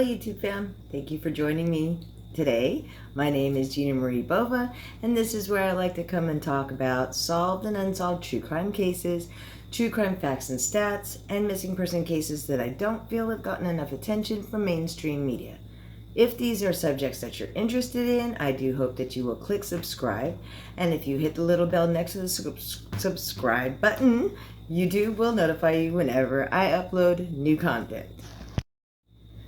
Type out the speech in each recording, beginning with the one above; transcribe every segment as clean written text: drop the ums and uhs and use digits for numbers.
YouTube fam, thank you for joining me today. My name is Gina Marie Bova, and this is where I like to come and talk about solved and unsolved true crime cases, true crime facts and stats, and missing person cases that I don't feel have gotten enough attention from mainstream media. If these are subjects that you're interested in, I do hope that you will click subscribe, and if you hit the little bell next to the subscribe button, YouTube will notify you whenever I upload new content.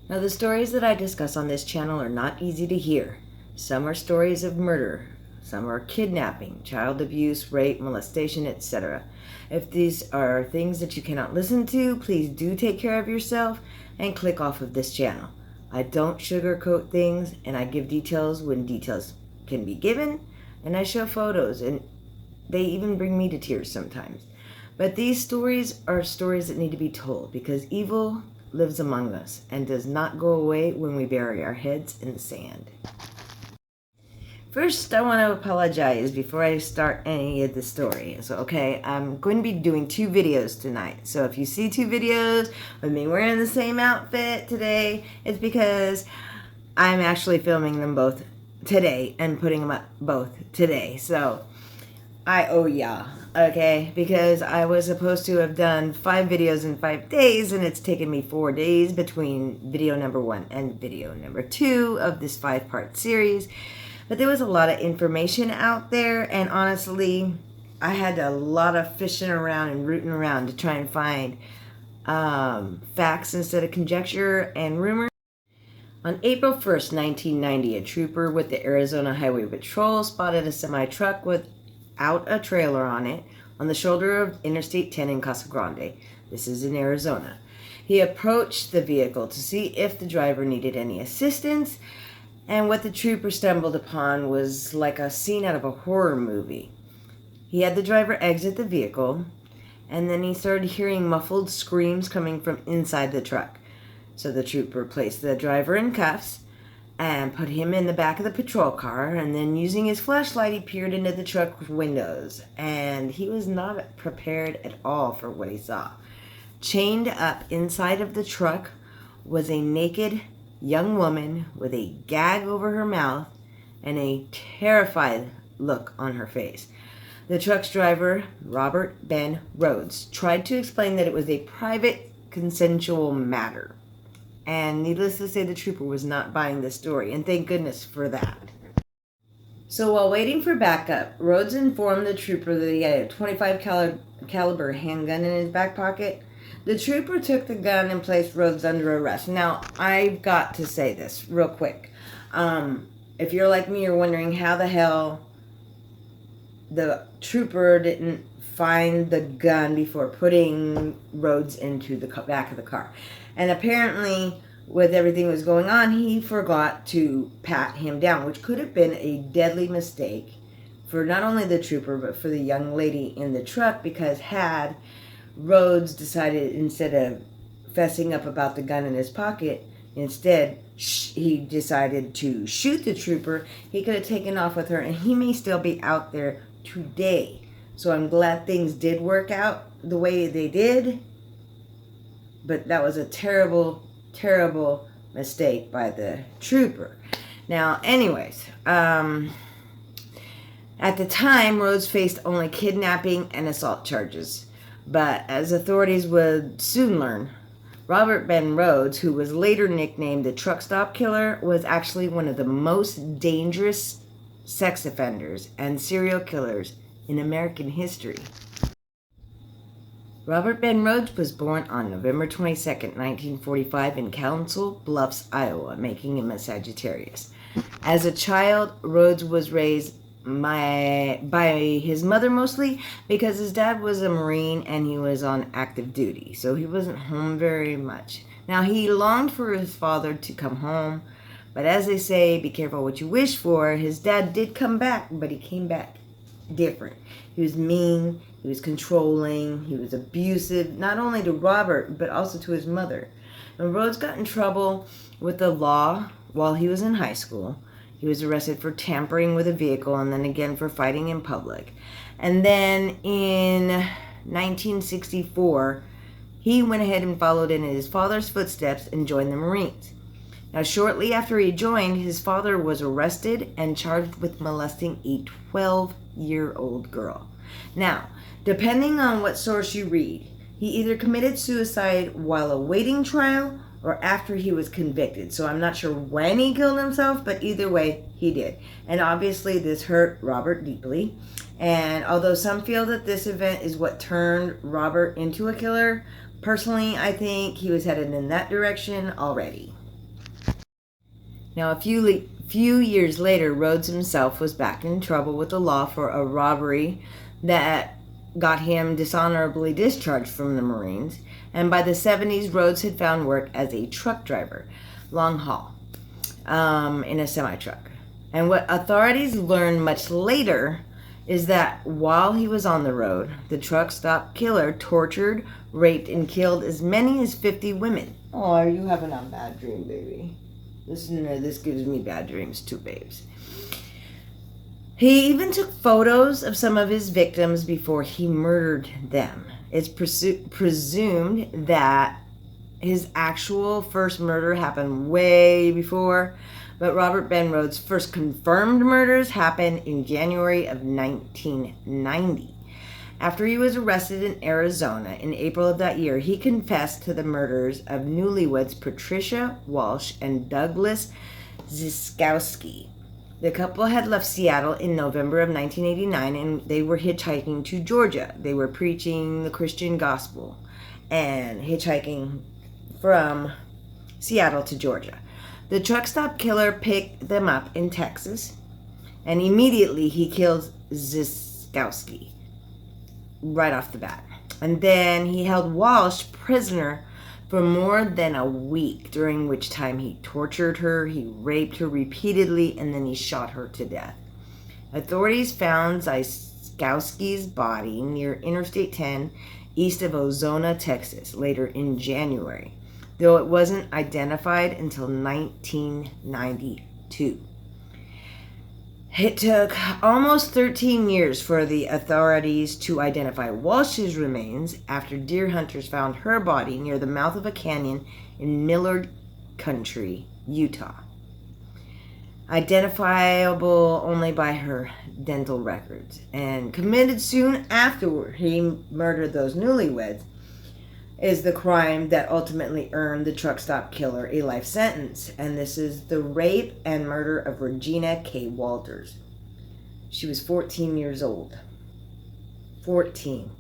Now, the stories that I discuss on this channel are not easy to hear. Some are stories of murder, some are kidnapping, child abuse, rape, molestation, etc. If these are things that you cannot listen to, please do take care of yourself and click off of this channel. I don't sugarcoat things, and I give details when details can be given, and I show photos, and they even bring me to tears sometimes. But these stories are stories that need to be told because evil lives among us and does not go away when we bury our heads in the sand. First, I want to apologize before I start any of the story. I'm going to be doing 2 videos tonight. So if you see 2 videos with me wearing the same outfit today, it's because I'm actually filming them both today and putting them up both today. So I owe ya, okay? Because I was supposed to have done 5 videos in 5 days, and it's taken me 4 days between video number 1 and video number 2 of this 5-part series. But there was a lot of information out there, and honestly, I had a lot of fishing around and rooting around to try and find facts instead of conjecture and rumor. On April 1st, 1990, a trooper with the Arizona Highway Patrol spotted a semi-truck without a trailer on it on the shoulder of Interstate 10 in Casa Grande. This is in Arizona. He approached the vehicle to see if the driver needed any assistance, and what the trooper stumbled upon was like a scene out of a horror movie. He had the driver exit the vehicle, and then he started hearing muffled screams coming from inside the truck. So the trooper placed the driver in cuffs and put him in the back of the patrol car, and then using his flashlight, he peered into the truck windows, and he was not prepared at all for what he saw. Chained up inside of the truck was a naked young woman with a gag over her mouth and a terrified look on her face. The truck's driver, Robert Ben Rhoades, tried to explain that it was a private, consensual matter. And needless to say, the trooper was not buying the story, and thank goodness for that. So while waiting for backup, Rhoades informed the trooper that he had a .25 caliber handgun in his back pocket. The trooper took the gun and placed Rhoades under arrest. Now, I've got to say this real quick. If you're like me, you're wondering how the hell the trooper didn't find the gun before putting Rhoades into the back of the car. And apparently, with everything that was going on, he forgot to pat him down, which could have been a deadly mistake for not only the trooper, but for the young lady in the truck, because had Rhoades decided, instead of fessing up about the gun in his pocket, instead he decided to shoot the trooper, he could have taken off with her, and he may still be out there today. So I'm glad things did work out the way they did, but that was a terrible, terrible mistake by the trooper. Now, anyways, at the time, Rhoades faced only kidnapping and assault charges. But as authorities would soon learn, Robert Ben Rhoades, who was later nicknamed the Truck Stop Killer, was actually one of the most dangerous sex offenders and serial killers in American history. Robert Ben Rhoades was born on November 22nd, 1945 in Council Bluffs, Iowa, making him a Sagittarius. As a child, Rhoades was raised by his mother mostly, because his dad was a Marine and he was on active duty, so he wasn't home very much. Now, he longed for his father to come home, but as they say, be careful what you wish for. His dad did come back, but he came back different. He was mean, he was controlling, he was abusive, not only to Robert, but also to his mother. And Rhoades got in trouble with the law while he was in high school. He was arrested for tampering with a vehicle, and then again for fighting in public. And then in 1964, he went ahead and followed in his father's footsteps and joined the Marines. Now, shortly after he joined, his father was arrested and charged with molesting a 12-year-old girl. Now, depending on what source you read, he either committed suicide while awaiting trial or after he was convicted. So I'm not sure when he killed himself, but either way, he did. And obviously this hurt Robert deeply. And although some feel that this event is what turned Robert into a killer, personally, I think he was headed in that direction already. Now, a few years later, Rhoades himself was back in trouble with the law for a robbery that got him dishonorably discharged from the Marines. And by the 70s, Rhoades had found work as a truck driver, long haul, in a semi-truck. And what authorities learned much later is that while he was on the road, the truck stop killer tortured, raped, and killed as many as 50 women. Oh, are you having a bad dream, baby? This gives me bad dreams too, babes. He even took photos of some of his victims before he murdered them. It's presumed that his actual first murder happened way before, but Robert Ben Rhoades' first confirmed murders happened in January of 1990. After he was arrested in Arizona in April of that year, he confessed to the murders of newlyweds Patricia Walsh and Douglas Ziskowski. The couple had left Seattle in November of 1989, and they were hitchhiking to Georgia. They were preaching the Christian gospel and hitchhiking from Seattle to Georgia. The truck stop killer picked them up in Texas, and immediately he killed Ziskowski right off the bat. And then he held Walsh prisoner for more than a week, during which time he tortured her, he raped her repeatedly, and then he shot her to death. Authorities found Ziskowski's body near Interstate 10, east of Ozona, Texas, later in January, though it wasn't identified until 1992. It took almost 13 years for the authorities to identify Walsh's remains after deer hunters found her body near the mouth of a canyon in Millard County, Utah. Identifiable only by her dental records. And committed soon afterward, he murdered those newlyweds, is the crime that ultimately earned the truck stop killer a life sentence. And this is the rape and murder of Regina K. Walters. She was 14 years old. 14.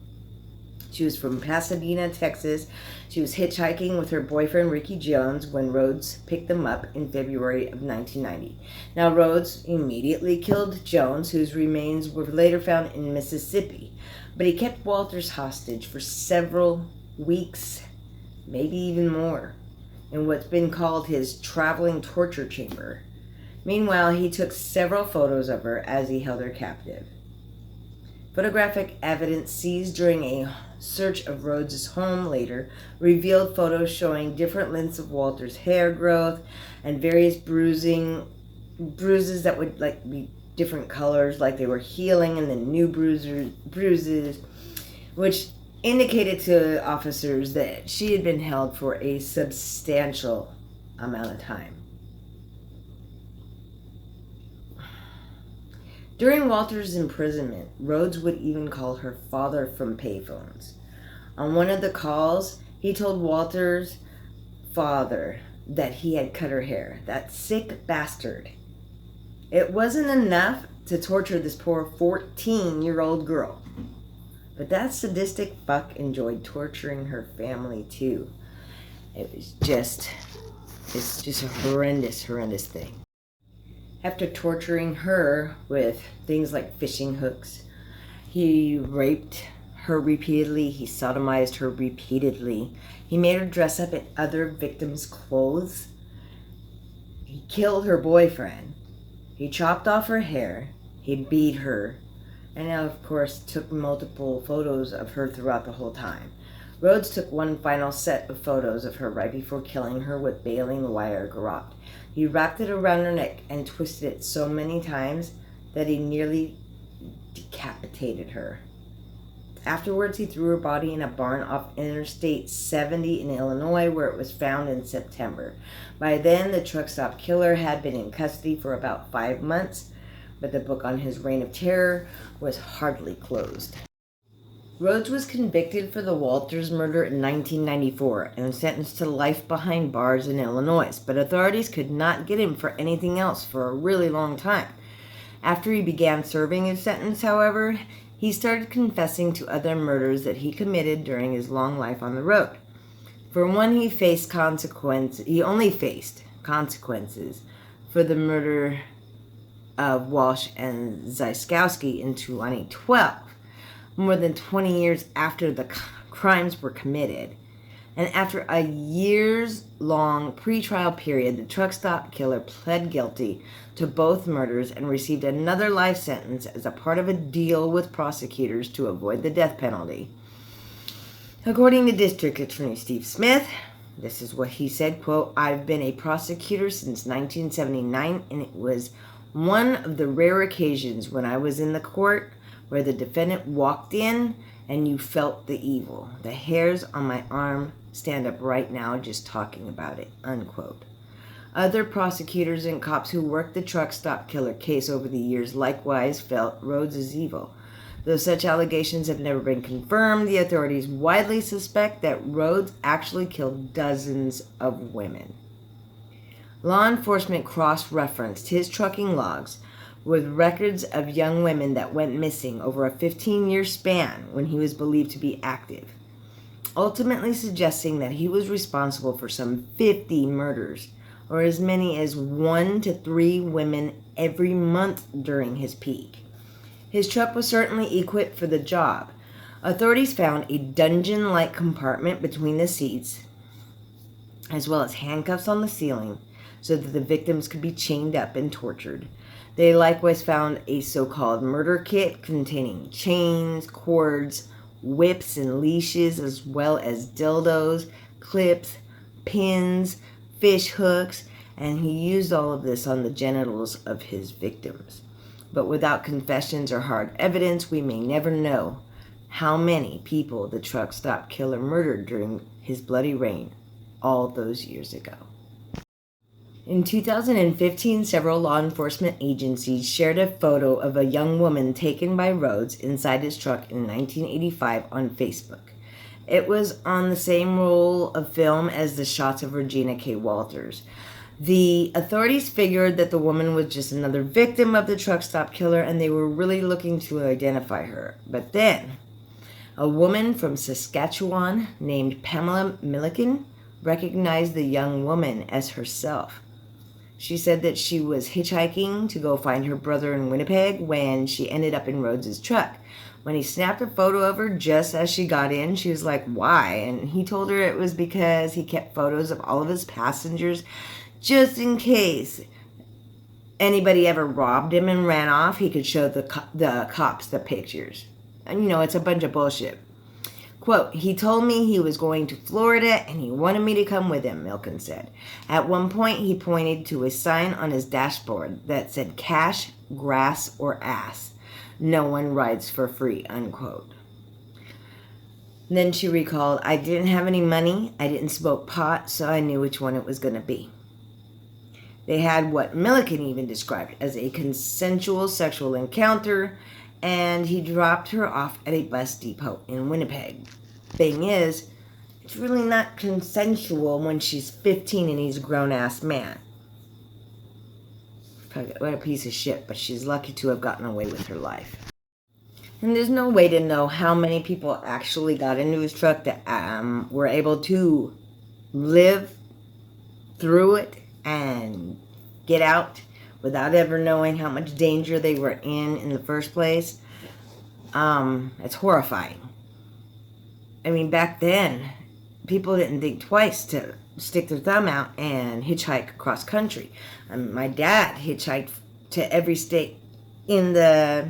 She was from Pasadena, Texas. She was hitchhiking with her boyfriend Ricky Jones when Rhoades picked them up in February of 1990. Now, Rhoades immediately killed Jones, whose remains were later found in Mississippi. But he kept Walters hostage for several weeks, maybe even more, in what's been called his traveling torture chamber. Meanwhile, he took several photos of her as he held her captive. Photographic evidence seized during a search of Rhoades' home later revealed photos showing different lengths of Walter's hair growth and various bruises that would be different colors, like they were healing, and then new bruises, which indicated to officers that she had been held for a substantial amount of time. During Walter's imprisonment, Rhoades would even call her father from payphones. On one of the calls, he told Walter's father that he had cut her hair. That sick bastard. It wasn't enough to torture this poor 14-year-old girl. But that sadistic fuck enjoyed torturing her family too. It's just a horrendous thing. After torturing her with things like fishing hooks, he raped her repeatedly, he sodomized her repeatedly, he made her dress up in other victims' clothes, he killed her boyfriend, he chopped off her hair, he beat her, and now, of course, took multiple photos of her throughout the whole time. Rhoades took one final set of photos of her right before killing her with baling wire garrote. He wrapped it around her neck and twisted it so many times that he nearly decapitated her. Afterwards, he threw her body in a barn off Interstate 70 in Illinois, where it was found in September. By then, the truck stop killer had been in custody for about 5 months, but the book on his reign of terror was hardly closed. Rhoades was convicted for the Walters murder in 1994 and sentenced to life behind bars in Illinois, but authorities could not get him for anything else for a really long time. After he began serving his sentence, however, he started confessing to other murders that he committed during his long life on the road. For one, he only faced consequences for the murder of Walsh and Zyskowski in 2012, more than 20 years after the crimes were committed. And after a years-long pretrial period, the truck stop killer pled guilty to both murders and received another life sentence as a part of a deal with prosecutors to avoid the death penalty. According to District Attorney Steve Smith, this is what he said, quote, "I've been a prosecutor since 1979, and it was one of the rare occasions when I was in the court where the defendant walked in and you felt the evil. The hairs on my arm stand up right now just talking about it," unquote. Other prosecutors and cops who worked the truck stop killer case over the years likewise felt Rhoades is evil. Though such allegations have never been confirmed, the authorities widely suspect that Rhoades actually killed dozens of women. Law enforcement cross-referenced his trucking logs with records of young women that went missing over a 15-year span when he was believed to be active, ultimately suggesting that he was responsible for some 50 murders, or as many as 1 to 3 women every month during his peak. His truck was certainly equipped for the job. Authorities found a dungeon-like compartment between the seats, as well as handcuffs on the ceiling, so that the victims could be chained up and tortured. They likewise found a so-called murder kit containing chains, cords, whips, and leashes, as well as dildos, clips, pins, fish hooks, and he used all of this on the genitals of his victims. But without confessions or hard evidence, we may never know how many people the truck stop killer murdered during his bloody reign all those years ago. In 2015, several law enforcement agencies shared a photo of a young woman taken by Rhoades inside his truck in 1985 on Facebook. It was on the same roll of film as the shots of Regina K. Walters. The authorities figured that the woman was just another victim of the truck stop killer, and they were really looking to identify her. But then, a woman from Saskatchewan named Pamela Milliken recognized the young woman as herself. She said that she was hitchhiking to go find her brother in Winnipeg when she ended up in Rhoades' truck. When he snapped a photo of her just as she got in, she was like, "Why?" And he told her it was because he kept photos of all of his passengers just in case anybody ever robbed him and ran off. He could show the cops the pictures. And you know, it's a bunch of bullshit. Quote, "He told me he was going to Florida and he wanted me to come with him," Milken said. At one point, he pointed to a sign on his dashboard that said, "Cash, grass, or ass. No one rides for free," unquote. Then she recalled, "I didn't have any money, I didn't smoke pot, so I knew which one it was going to be." They had what Milliken even described as a consensual sexual encounter, and he dropped her off at a bus depot in Winnipeg. Thing is, it's really not consensual when she's 15 and he's a grown-ass man. What a piece of shit, but she's lucky to have gotten away with her life. And there's no way to know how many people actually got into his truck that were able to live through it and get out without ever knowing how much danger they were in the first place. It's horrifying. I mean, back then, people didn't think twice to stick their thumb out and hitchhike across country. My dad hitchhiked to every state in the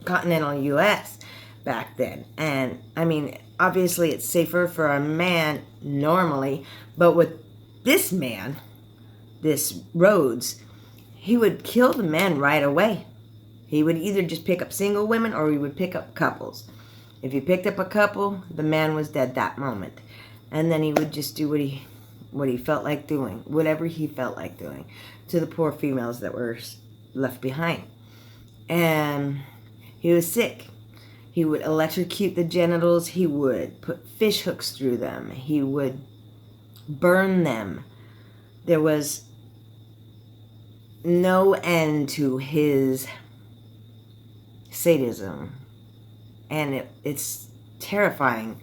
continental U.S. back then. And, I mean, obviously it's safer for a man normally, but with this man, this Rhoades, he would kill the men right away. He would either just pick up single women or he would pick up couples. If he picked up a couple, the man was dead that moment. And then he would just do what he felt like doing, whatever he felt like doing, to the poor females that were left behind. And he was sick. He would electrocute the genitals. He would put fish hooks through them. He would burn them. There was no end to his sadism. And it's terrifying.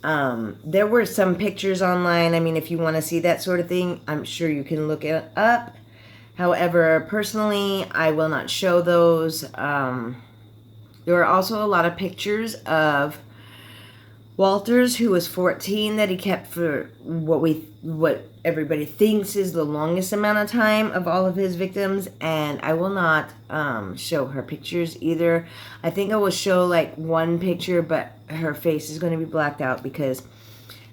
There were some pictures online. I mean, if you want to see that sort of thing, I'm sure you can look it up. However, personally, I will not show those. There were also a lot of pictures of Walters, who was 14, that he kept for what everybody thinks is the longest amount of time of all of his victims, and I will not show her pictures either. I think I will show like one picture, but her face is going to be blacked out because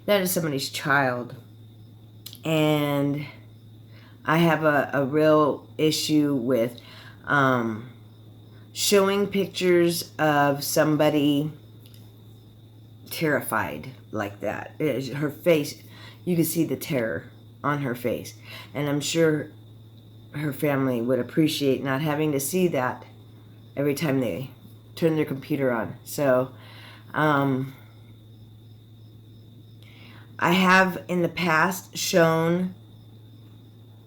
that is somebody's child, and I have a real issue with showing pictures of somebody terrified like that. Her face, you can see the terror on her face, and I'm sure her family would appreciate not having to see that every time they turn their computer on. So I have in the past shown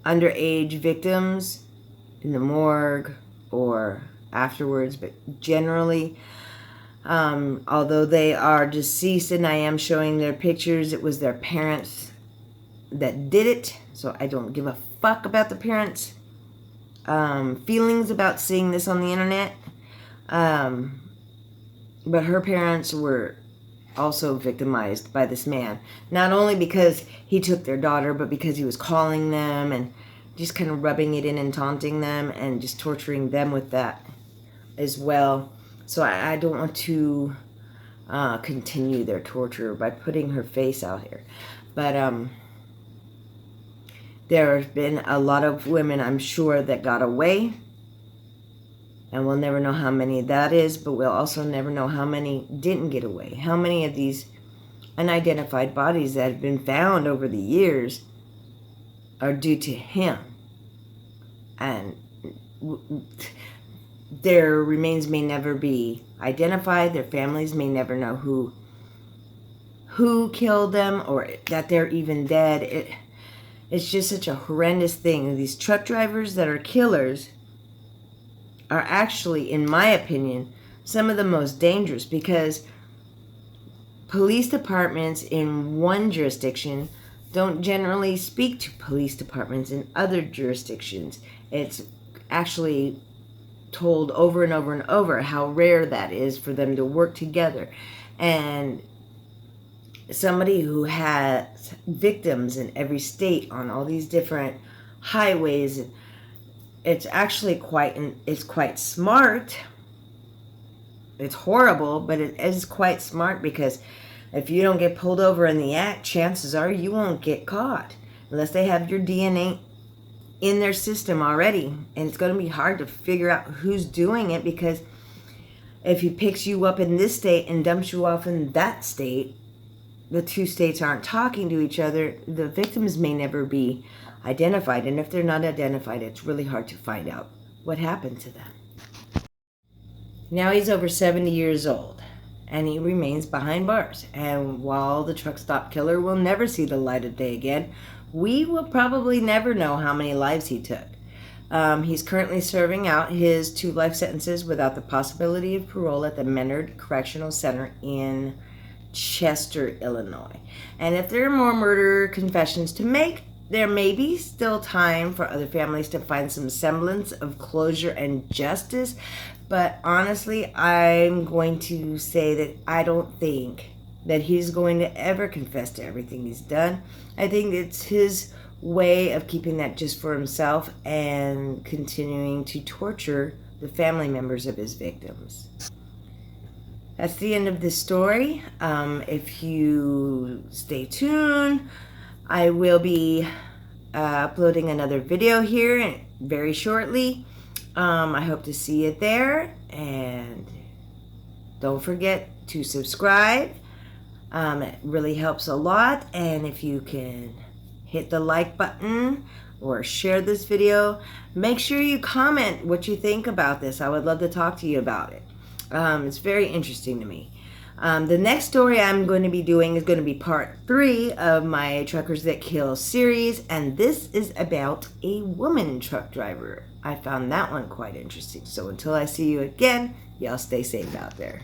underage victims in the morgue or afterwards, but generally, although they are deceased and I am showing their pictures, it was their parents that did it, so I don't give a fuck about the parents' feelings about seeing this on the internet. But her parents were also victimized by this man, not only because he took their daughter, but because he was calling them and just kind of rubbing it in and taunting them and just torturing them with that as well. So I don't want to continue their torture by putting her face out here. But there have been a lot of women, I'm sure, that got away. And we'll never know how many that is, but we'll also never know how many didn't get away. How many of these unidentified bodies that have been found over the years are due to him. And their remains may never be identified. Their families may never know who killed them or that they're even dead. It's just such a horrendous thing. These truck drivers that are killers are actually, in my opinion, some of the most dangerous, because police departments in one jurisdiction don't generally speak to police departments in other jurisdictions. It's actually told over and over and over how rare that is for them to work together. And somebody who has victims in every state on all these different highways, it's actually quite smart. It's horrible, but it is quite smart, because if you don't get pulled over in the act, chances are you won't get caught unless they have your DNA in their system already. And it's going to be hard to figure out who's doing it, because if he picks you up in this state and dumps you off in that state, the two states aren't talking to each other. The victims may never be identified, and if they're not identified, it's really hard to find out what happened to them. Now he's over 70 years old, and he remains behind bars. And while the truck stop killer will never see the light of day again, we will probably never know how many lives he took. He's currently serving out his 2 life sentences without the possibility of parole at the Menard Correctional Center in Chester, Illinois. And if there are more murder confessions to make, there may be still time for other families to find some semblance of closure and justice. But honestly, I'm going to say that I don't think that he's going to ever confess to everything he's done. I think it's his way of keeping that just for himself and continuing to torture the family members of his victims. That's the end of this story. If you stay tuned, I will be uploading another video here very shortly. I hope to see you there, and don't forget to subscribe. It really helps a lot. And if you can hit the like button or share this video, make sure you comment what you think about this. I would love to talk to you about it. It's very interesting to me. The next story I'm going to be doing is going to be part 3 of my Truckers That Kill series, and this is about a woman truck driver. I found that one quite interesting. So until I see you again, y'all stay safe out there.